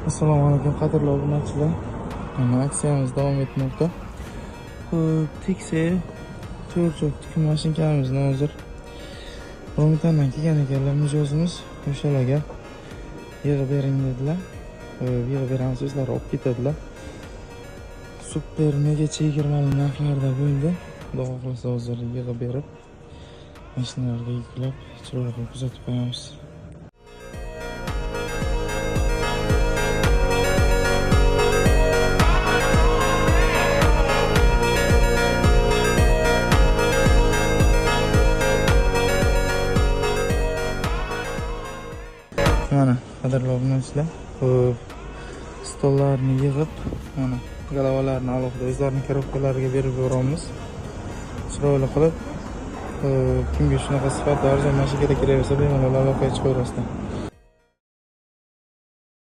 Assalomu alaykum qadrli obunachilar. Mana aksiyamiz davom etmoqda. Tekse cho'rchoq tikim mashinamizni hozir Romitandan kelgan ekanlar mijozimiz. O'shalarga yig'ib bering dedilar. Yig'ib beramiz, o'zlari olib ketadilar. Super mega chegirmali narxlarda bo'ldi. Xudo xohlasa hozir yig'ib berib mashinalarga yuklab chiroyli kuzatib qo'yamiz. Mana qadrli obunachilar, stollarni yig'ib, mana galavalarni alohida o'zlarining korobkalariga berib yuboramiz. Chiroyli qilib, kimga shunaqa sifatli arzon mashina kerak bo'lsa bemalol aloqaga chiqaverasizlar.